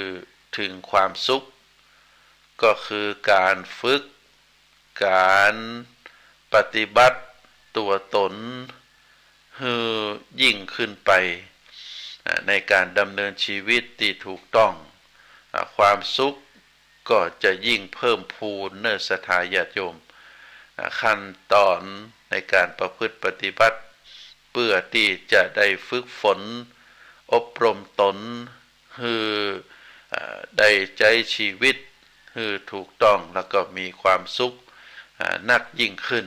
[SPEAKER 1] ถึงความสุขก็คือการฝึกการปฏิบัติตัวตนให้ยิ่งขึ้นไปในการดำเนินชีวิตที่ถูกต้องความสุขก็จะยิ่งเพิ่มพูนเนศรัทธาญาติโยมขั้นตอนในการประพฤติปฏิบัติเพื่อที่จะได้ฝึกฝนอบรมตนให้ได้ใจชีวิตให้ถูกต้องแล้วก็มีความสุขนักยิ่งขึ้น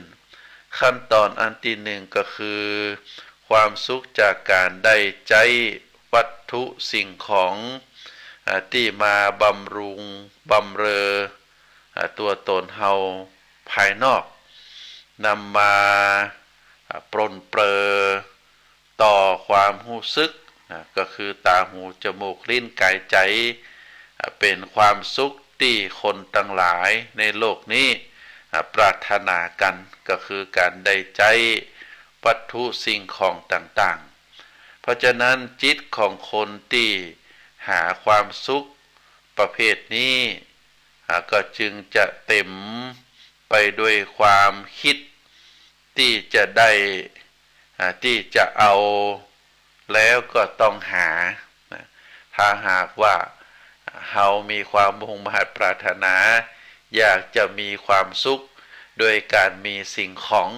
[SPEAKER 1] ขั้นตอนอันที่หนึ่งก็คือความสุขจากการได้ใจวัตถุสิ่งของที่มาบำรุงบำเรอตัวตนเฮาภายนอกนำมาปรนเปรอ ต่อความรู้สึกก็คือตาหูจมูกลิ้นกายใจเป็นความสุขที่คนทั้งหลายในโลกนี้ปรารถนากันก็คือการได้ใจวัตถุสิ่งของต่างๆเพราะฉะนั้นจิตของคนที่หาความสุขประเภทนี้ก็จึงจะเต็มไปด้วยความคิดที่จะได้ที่จะเอาแล้วก็ต้องหาถ้าหากว่าเฮามีความมุ่งมั่นปรารถนาอยากจะมีความสุขโดยการมีสิ่งของ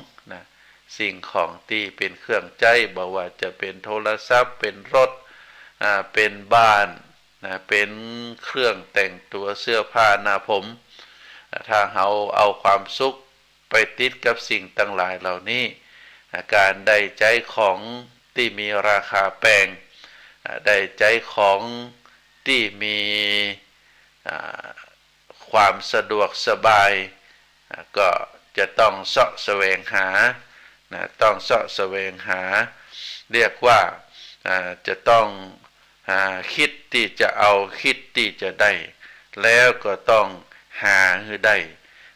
[SPEAKER 1] สิ่งของที่เป็นเครื่องใจบอกว่าจะเป็นโทรศัพท์เป็นรถเป็นบ้านเป็นเครื่องแต่งตัวเสื้อผ้าหน้าผมถ้าเราเอาความสุขไปติดกับสิ่งต่างหลายเหล่านี้การได้ใจของที่มีราคาแพงได้ใจของที่มีความสะดวกสบายก็จะต้องเสาะแสวงหาต้องเสาะแสวงหาเรียกว่าจะต้องคิดที่จะเอาคิดที่จะได้แล้วก็ต้องหาให้ได้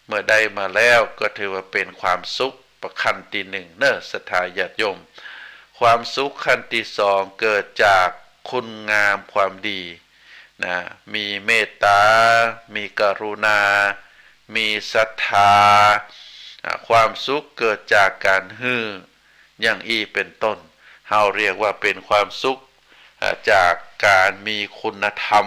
[SPEAKER 1] เมื่อได้มาแล้วก็ถือว่าเป็นความสุขประขั้นที่หนึ่งเนอะศรัทธาญาติโยมความสุขขั้นที่สองเกิดจากคุณงามความดีมีเมตตามีกรุณามีศรัทธาความสุขเกิดจากการฮื้ออย่างอีเป็นต้นเฮาเรียกว่าเป็นความสุขจากการมีคุณธรรม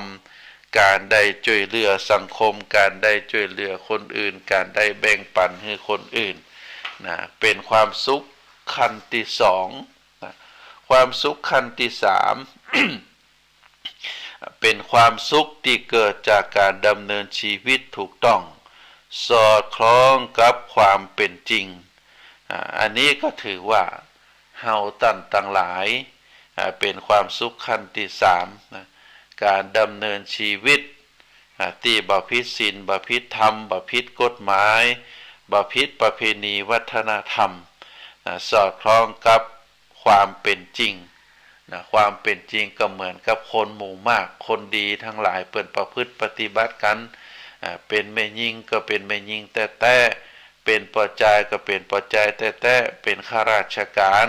[SPEAKER 1] การได้ช่วยเหลือสังคมการได้ช่วยเหลือคนอื่นการได้แบ่งปันให้คนอื่นเป็นความสุขขั้นที่สองความสุขขั้นที่สาม เป็นความสุขที่เกิดจากการดำเนินชีวิตถูกต้องสอดคล้องกับความเป็นจริงอันนี้ก็ถือว่าเฮาตั้งหลายเป็นความสุขขั้นที่สามการดำเนินชีวิตที่บ่ผิดศีลบ่ผิดธรรมบ่ผิดกฎหมายบ่ผิดประเพณีวัฒนธรรมสอดคล้องกับความเป็นจริงความเป็นจริงก็เหมือนกับคนหมู่มากคนดีทั้งหลายเปิ่นประพฤติปฏิบัติกันเป็นแม่ยิ่งก็เป็นแม่ยิ่งแต่เป็นปอจายก็เป็นปอจายแต่เป็นข้าราชการ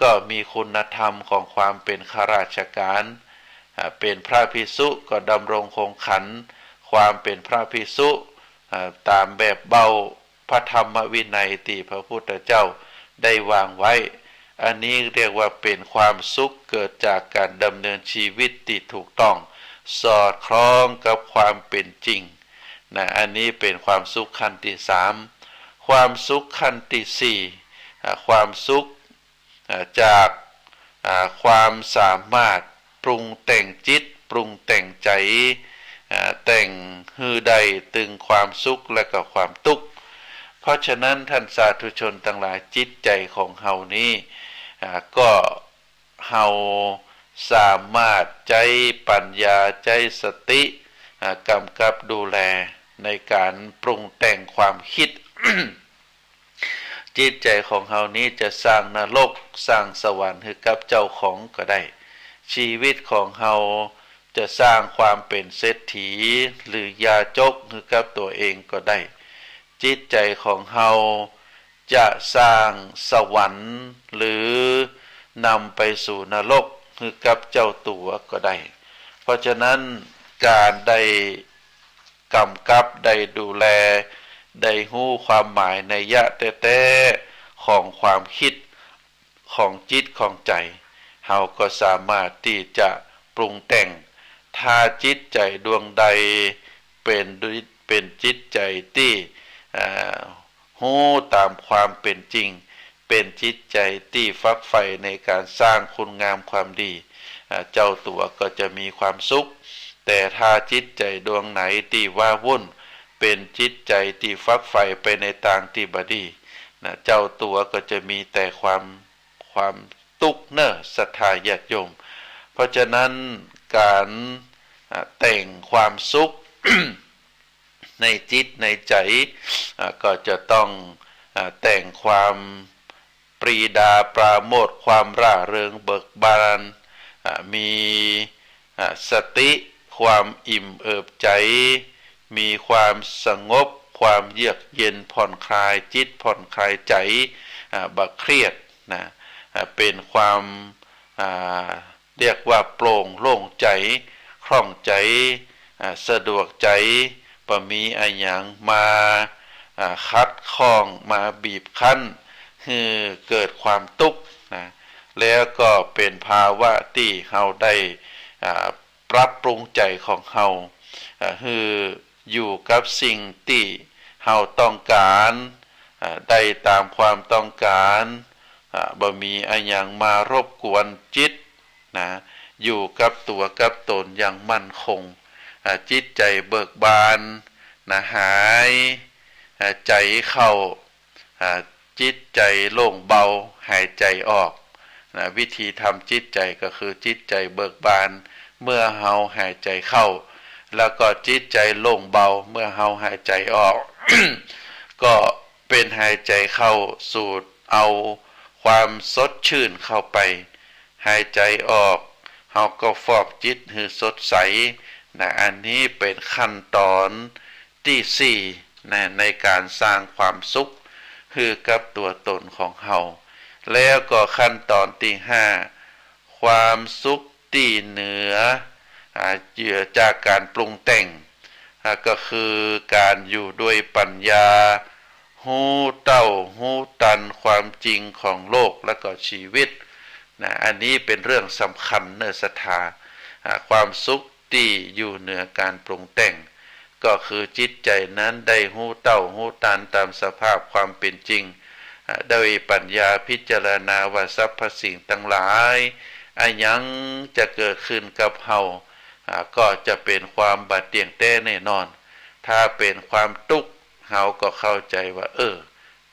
[SPEAKER 1] ก็มีคุณธรรมของความเป็นข้าราชการเป็นพระภิกษุก็ดำรงคงขันความเป็นพระภิกษุตามแบบเบาพระธรรมวินัยที่พระพุทธเจ้าได้วางไว้อันนี้เรียกว่าเป็นความสุขเกิดจากการดำเนินชีวิตที่ถูกต้องสอดคล้องกับความเป็นจริงอันนี้เป็นความสุขขั้นที่สามความสุขขั้นที่สี่ความสุขจากความสามารถปรุงแต่งจิตปรุงแต่งใจแต่งฮือใดตึงความสุขและก็ความทุกข์เพราะฉะนั้นท่านสาธุชนทั้งหลายจิตใจของเฮานี้ก็เฮาสามารถใจปัญญาใจสติกำกับดูแลในการปรุงแต่งความคิด จิตใจของเฮานี้จะสร้างนรกสร้างสวรรค์ให้กับเจ้าของก็ได้ชีวิตของเฮาจะสร้างความเป็นเศรษฐีหรือยาจกให้กับตัวเองก็ได้จิตใจของเฮาจะสร้างสวรรค์หรือนำไปสู่นรกให้กับเจ้าตัวก็ได้เพราะฉะนั้นการได้กำกับได้ดูแลได้รู้ความหมายในยะแท้ๆของความคิดของจิตของใจเฮาก็สามารถที่จะปรุงแต่งถ้าจิตใจดวงใดเป็นจิตใจที่รู้ตามความเป็นจริงเป็นจิตใจที่ฟักใฝ่ในการสร้างคุณงามความดีเจ้าตัวก็จะมีความสุขแต่ถ้าจิตใจดวงไหนที่ว่าวุ่นเป็นจิตใจที่ฟักใฝ่ไปในทางที่บดีเจ้าตัวก็จะมีแต่ความทุกข์เนอะศรัทธาญาติโยมเพราะฉะนั้นการแต่งความสุข ในจิตในใจก็จะต้องแต่งความ ปรีดาปราโมทย์ความร่าเริงเบิกบานมีสติความอิ่มเอิบใจมีความสงบความเยือกเย็นผ่อนคลายจิตผ่อนคลายใจบักเครียดนะเป็นความเรียกว่าโปร่งโล่งใจคล่องใจสะดวกใจบ่มีอะไรอย่างมาคัดข้องมาบีบคั้นให้เกิดความทุกข์นะแล้วก็เป็นภาวะที่เฮาได้ปรับปรุงใจของเฮาให้อยู่กับสิ่งที่เฮาต้องการได้ตามความต้องการบ่มีอะไรอย่างมารบกวนจิตนะอยู่กับตัวกับตนอย่างมั่นคงจิตใจเบิกบานนะหายใจเข้าจิตใจโล่งเบาหายใจออกนะวิธีทำจิตใจก็คือจิตใจเบิกบานเมื่อเฮาหายใจเข้าแล้วก็จิตใจโล่งเบาเมื่อเฮาหายใจออก ก็เป็นหายใจเข้าสูดเอาความสดชื่นเข้าไปหายใจออกเฮาก็ฟอกจิตให้สดใสนะอันนี้เป็นขั้นตอนที่สี่นะในการสร้างความสุขคือกับตัวตนของเฮาแล้วก็ขั้นตอนที่ห้าความสุขที่เหนือเยื่อจากการปรุงแต่งก็คือการอยู่ด้วยปัญญาหูเต้าหูตันความจริงของโลกและก็ชีวิตนะอันนี้เป็นเรื่องสำคัญเนื้อศรัทธาความสุขที่อยู่เหนือการปรุงแต่งก็คือจิตใจนั้นได้หูเต้าหูตันตามสภาพความเป็นจริงด้วยปัญญาพิจารณาว่าสรรพสิ่งทั้งหลายอันยังจะเกิดขึ้นกับเฮาก็จะเป็นความบาดเตียงแต้แน่นอนถ้าเป็นความทุกข์เฮาก็เข้าใจว่า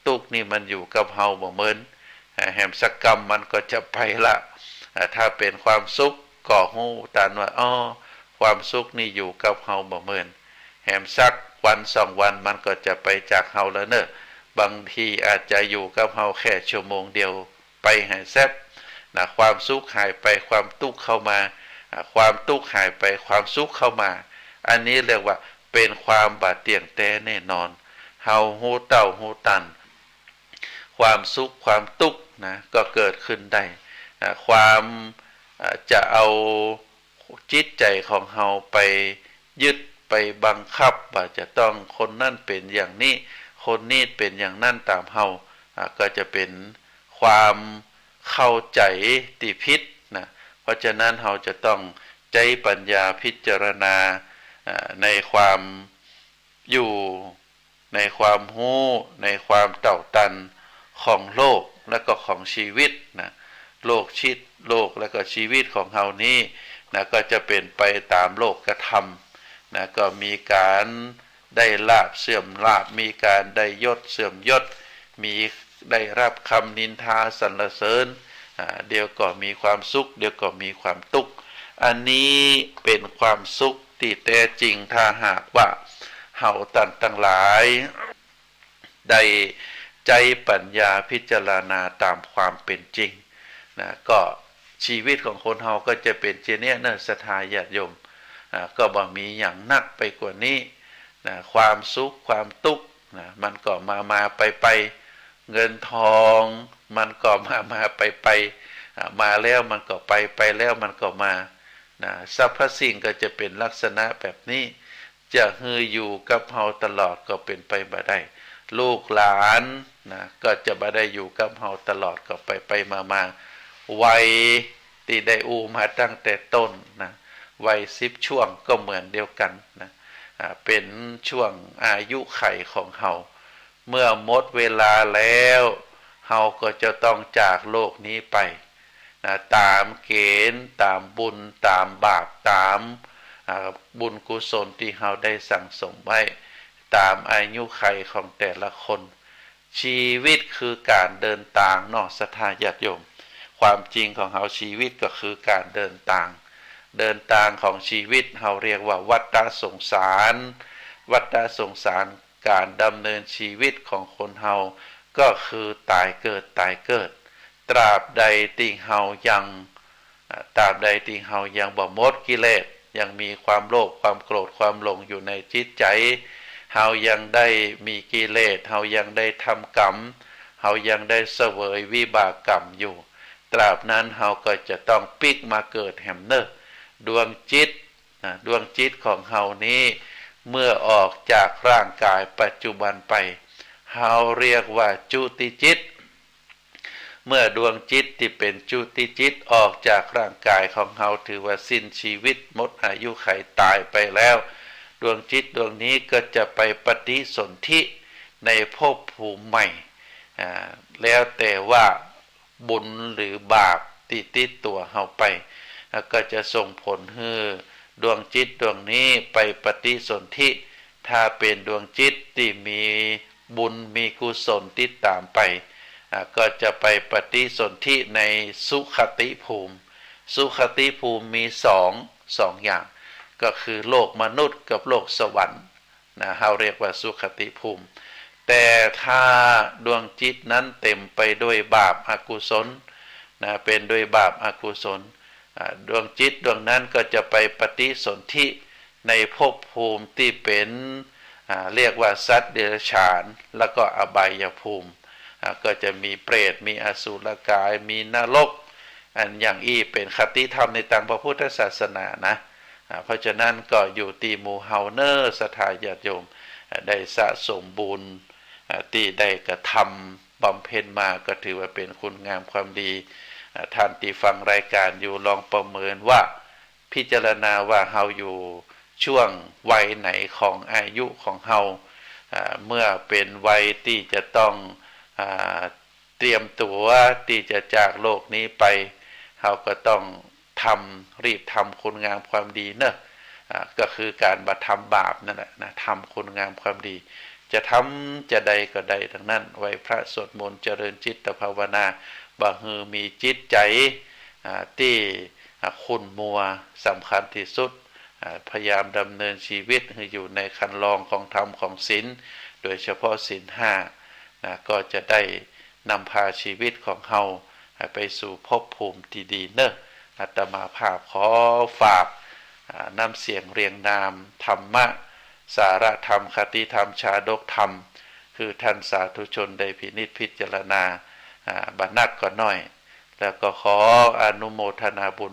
[SPEAKER 1] ทุกข์นี่มันอยู่กับเฮาบ่เหมือนแห่งสักกรรมมันก็จะไปละถ้าเป็นความสุขก็ฮู้ตานว่าความสุขนี่อยู่กับเฮาบ่เหมือนแห่งสักวันสองวันมันก็จะไปจากเฮาแล้วเนอะบางทีอาจจะอยู่กับเฮาแค่ชั่วโมงเดียวไปหายแซบนะความสุขหายไปความทุกข์เข้ามาความทุกข์หายไปความสุขเข้ามาอันนี้เรียกว่าเป็นความบาดเตียงแต้แน่นอนเฮาฮู้เต้าฮู้ตันความสุขความทุกข์นะก็เกิดขึ้นได้ความจะเอาจิตใจของเฮาไปยึดไปบังคับว่าจะต้องคนนั่นเป็นอย่างนี้คนนี้เป็นอย่างนั้นตามเฮาก็จะเป็นความเข้าใจที่ผิดนะเพราะฉะนั้นเฮาจะต้องใจปัญญาพิจารณาในความอยู่ในความรู้ในความเต่าตันของโลกและก็ของชีวิตนะโลกและก็ชีวิตของเฮานี้นะก็จะเป็นไปตามโลกธรรมนะก็มีการได้ลาภเสื่อมลาภมีการได้ยศเสื่อมยศมีได้รับคำนินทาสรรเสริญเดี๋ยวก็มีความสุขเดี๋ยวก็มีความทุกข์อันนี้เป็นความสุขที่แท้จริงถ้าหากว่าเฮาตั้งหลายได้ใจปัญญาพิจารณาตามความเป็นจริงนะก็ชีวิตของคนเฮาก็จะเป็นเช่นนี้เนอะศรัทธาญาติโยมก็บ่มีอย่างนักไปกว่านี้นะความสุขความทุกข์นะมันก็มาไปเงินทองมันก็มาไปมาแล้วมันก็ไปแล้วมันก็มานะสรรพสิ่งก็จะเป็นลักษณะแบบนี้จะฮืออยู่กับเฮาตลอดก็เป็นไปบ่ได้ลูกหลานนะก็จะบ่ได้อยู่กับเฮาตลอดก็ไปมาวัยที่ได้มาตั้งแต่ต้นนะวัย10ช่วงก็เหมือนเดียวกันนะเป็นช่วงอายุไขของเฮาเมื่อหมดเวลาแล้วเฮาก็จะต้องจากโลกนี้ไปนะตามเกณฑ์ตามบุญตามบาปตามบุญกุศลที่เฮาได้สั่งสมไว้ตามอายุไขของแต่ละคนชีวิตคือการเดินทางเนาะศรัทธาญาติโยมความจริงของเฮาชีวิตก็คือการเดินทางของชีวิตเฮาเรียกว่าวัฏสงสารการดำเนินชีวิตของคนเฮาก็คือตายเกิด ตราบใดที่เฮายังตราบใดที่เฮายังบ่หมดกิเลสยังมีความโลภความโกรธความหลงอยู่ในจิตใจเฮายังได้มีกิเลสเฮายังได้ทำกรรมเฮายังได้เสวยวิบากกรรมอยู่ตราบนั้นเฮาก็จะต้องปิกมาเกิดแห่มเนอดวงจิตดวงจิตของเฮานี้เมื่อออกจากร่างกายปัจจุบันไปเฮาเรียกว่าจุติจิตเมื่อดวงจิตที่เป็นจุติจิตออกจากร่างกายของเฮาถือว่าสิ้นชีวิตหมดอายุไขตายไปแล้วดวงจิตดวงนี้ก็จะไปปฏิสนธิในภพภูมิใหม่แล้วแต่ว่าบุญหรือบาปติดตัวเฮาไปก็จะส่งผลให้ดวงจิตดวงนี้ไปปฏิสนธิถ้าเป็นดวงจิตที่มีบุญมีกุศลติดตามไปก็จะไปปฏิสนธิในสุขติภูมิสุขติภูมิมีสองอย่างก็คือโลกมนุษย์กับโลกสวรรค์เราเรียกว่าสุขติภูมิแต่ถ้าดวงจิตนั้นเต็มไปด้วยบาปอกุศลเป็นด้วยบาปอกุศลดวงจิตดวงนั้นก็จะไปปฏิสนธิในภพภูมิที่เป็นเรียกว่าสัตว์เดรัจฉานแล้วก็อบายภูมิก็จะมีเปรตมีอสุรกายมีนรกอันอย่างอี้เป็นคติธรรมในทางพระพุทธศาสนานะเพราะฉะนั้นก็อยู่ที่หมู่เฮาเนอร์ศรัทธาญาติโยมได้สะสมบุญที่ได้กระทำบำเพ็ญมาก็ถือว่าเป็นคุณงามความดีท่านที่ฟังรายการอยู่ลองประเมินว่าพิจารณาว่าเฮาอยู่ช่วงวัยไหนของอายุของเฮาเมื่อเป็นวัยที่จะต้องเตรียมตัวที่จะจากโลกนี้ไปเฮาก็ต้องรีบทำคุณงามความดีเนอะก็คือการบัทำบาปนั่นแหละนะทำคุณงามความดีจะทำจะใดก็ใดทั้งนั้นไหวพระสวดมนต์เจริญจิตภาวนาบ่ฮือมีจิตใจที่คุณมัวสำคัญที่สุดพยายามดำเนินชีวิตให้อยู่ในคันลองของธรรมของศีลโดยเฉพาะศีลห้าก็จะได้นำพาชีวิตของเฮาไปสู่ภพภูมิที่ดีเนอะอาตมาภาพขอฝากนำเสียงเรียงนามธรรมะสาระธรรมคติธรรมชาดกธรรมคือท่านสาธุชนได้พินิจพิจารณาบัดนักก็น้อยแล้วก็ขออนุโมทนาบุญ